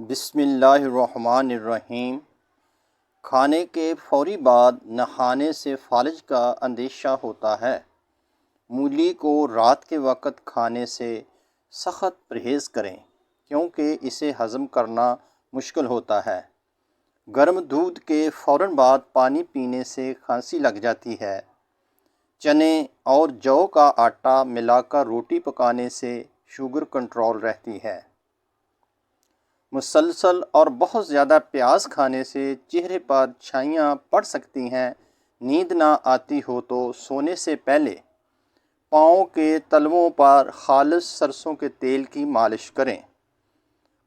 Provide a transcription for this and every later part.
بسم اللہ الرحمن الرحیم۔ کھانے کے فوری بعد نہانے سے فالج کا اندیشہ ہوتا ہے۔ مولی کو رات کے وقت کھانے سے سخت پرہیز کریں کیونکہ اسے ہضم کرنا مشکل ہوتا ہے۔ گرم دودھ کے فوراً بعد پانی پینے سے کھانسی لگ جاتی ہے۔ چنے اور جو کا آٹا ملا کر روٹی پکانے سے شوگر کنٹرول رہتی ہے۔ مسلسل اور بہت زیادہ پیاز کھانے سے چہرے پر چھائیاں پڑ سکتی ہیں۔ نیند نہ آتی ہو تو سونے سے پہلے پاؤں کے تلووں پر خالص سرسوں کے تیل کی مالش کریں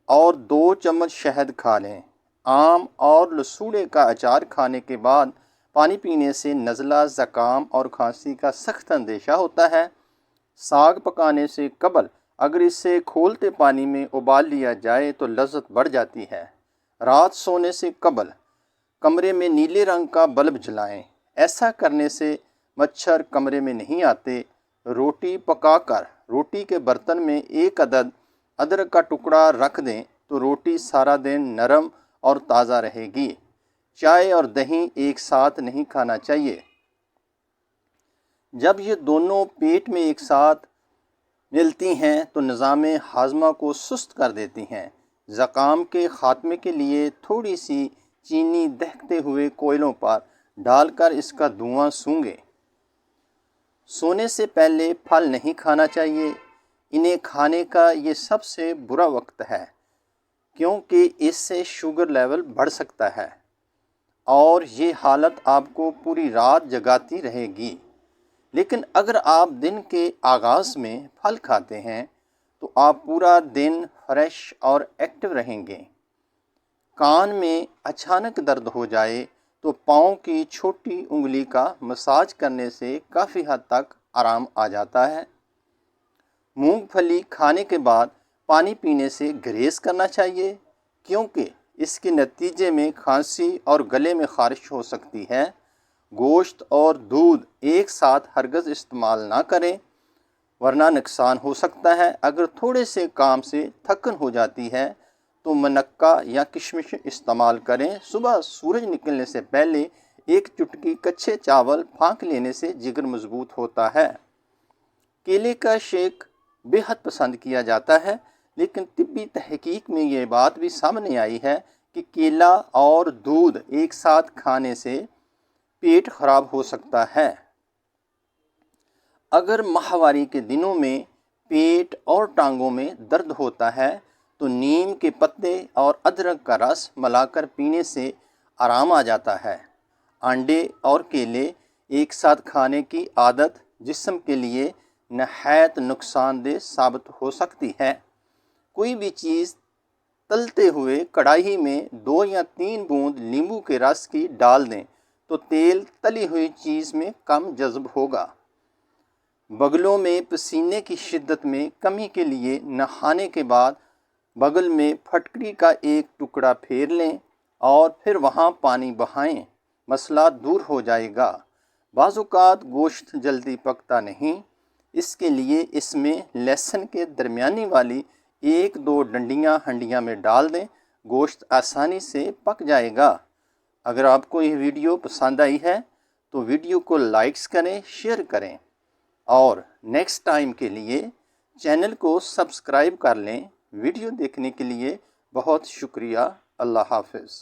اور 2 چمچ شہد کھا لیں۔ آم اور لسوڑے کا اچار کھانے کے بعد پانی پینے سے نزلہ، زکام اور کھانسی کا سخت اندیشہ ہوتا ہے۔ ساگ پکانے سے قبل اگر اسے کھولتے پانی میں ابال لیا جائے تو لذت بڑھ جاتی ہے۔ رات سونے سے قبل کمرے میں نیلے رنگ کا بلب جلائیں۔ ایسا کرنے سے مچھر کمرے میں نہیں آتے۔ روٹی پکا کر روٹی کے برتن میں 1 عدد ادرک کا ٹکڑا رکھ دیں تو روٹی سارا دن نرم اور تازہ رہے گی۔ چائے اور دہی ایک ساتھ نہیں کھانا چاہیے۔ جب یہ دونوں پیٹ میں ایک ساتھ ملتی ہیں تو نظام ہاضمہ کو سست کر دیتی ہیں۔ زکام کے خاتمے کے لیے تھوڑی سی چینی دہکتے ہوئے کوئلوں پر ڈال کر اس کا دھواں سونگھیں۔ سونے سے پہلے پھل نہیں کھانا چاہیے۔ انہیں کھانے کا یہ سب سے برا وقت ہے کیونکہ اس سے شوگر لیول بڑھ سکتا ہے اور یہ حالت آپ کو پوری رات جگاتی رہے گی۔ لیکن اگر آپ دن کے آغاز میں پھل کھاتے ہیں تو آپ پورا دن فریش اور ایکٹیو رہیں گے۔ کان میں اچانک درد ہو جائے تو پاؤں کی چھوٹی انگلی کا مساج کرنے سے کافی حد تک آرام آ جاتا ہے۔ مونگ پھلی کھانے کے بعد پانی پینے سے گریز کرنا چاہیے کیونکہ اس کے نتیجے میں کھانسی اور گلے میں خارش ہو سکتی ہے۔ گوشت اور دودھ ایک ساتھ ہرگز استعمال نہ کریں ورنہ نقصان ہو سکتا ہے۔ اگر تھوڑے سے کام سے تھکن ہو جاتی ہے تو منقہ یا کشمش استعمال کریں۔ صبح سورج نکلنے سے پہلے 1 چٹکی کچے چاول پھانک لینے سے جگر مضبوط ہوتا ہے۔ کیلے کا شیک بے حد پسند کیا جاتا ہے لیکن طبی تحقیق میں یہ بات بھی سامنے آئی ہے کہ کیلا اور دودھ ایک ساتھ کھانے سے پیٹ خراب ہو سکتا ہے۔ اگر ماہواری کے دنوں میں پیٹ اور ٹانگوں میں درد ہوتا ہے تو نیم کے پتے اور ادرک کا رس ملا کر پینے سے آرام آ جاتا ہے۔ انڈے اور کیلے ایک ساتھ کھانے کی عادت جسم کے لیے نہایت نقصان دہ ثابت ہو سکتی ہے۔ کوئی بھی چیز تلتے ہوئے کڑاہی میں 2 یا 3 بوند لیموں کے رس کی ڈال دیں تو تیل تلی ہوئی چیز میں کم جذب ہوگا۔ بغلوں میں پسینے کی شدت میں کمی کے لیے نہانے کے بعد بغل میں پھٹکری کا 1 ٹکڑا پھیر لیں اور پھر وہاں پانی بہائیں، مسئلہ دور ہو جائے گا۔ بعض اوقات گوشت جلدی پکتا نہیں، اس کے لیے اس میں لہسن کے درمیانی والی 1-2 ڈنڈیاں ہنڈیاں میں ڈال دیں، گوشت آسانی سے پک جائے گا۔ اگر آپ کو یہ ویڈیو پسند آئی ہے تو ویڈیو کو لائکس کریں، شیئر کریں اور نیکسٹ ٹائم کے لیے چینل کو سبسکرائب کر لیں۔ ویڈیو دیکھنے کے لیے بہت شکریہ۔ اللہ حافظ۔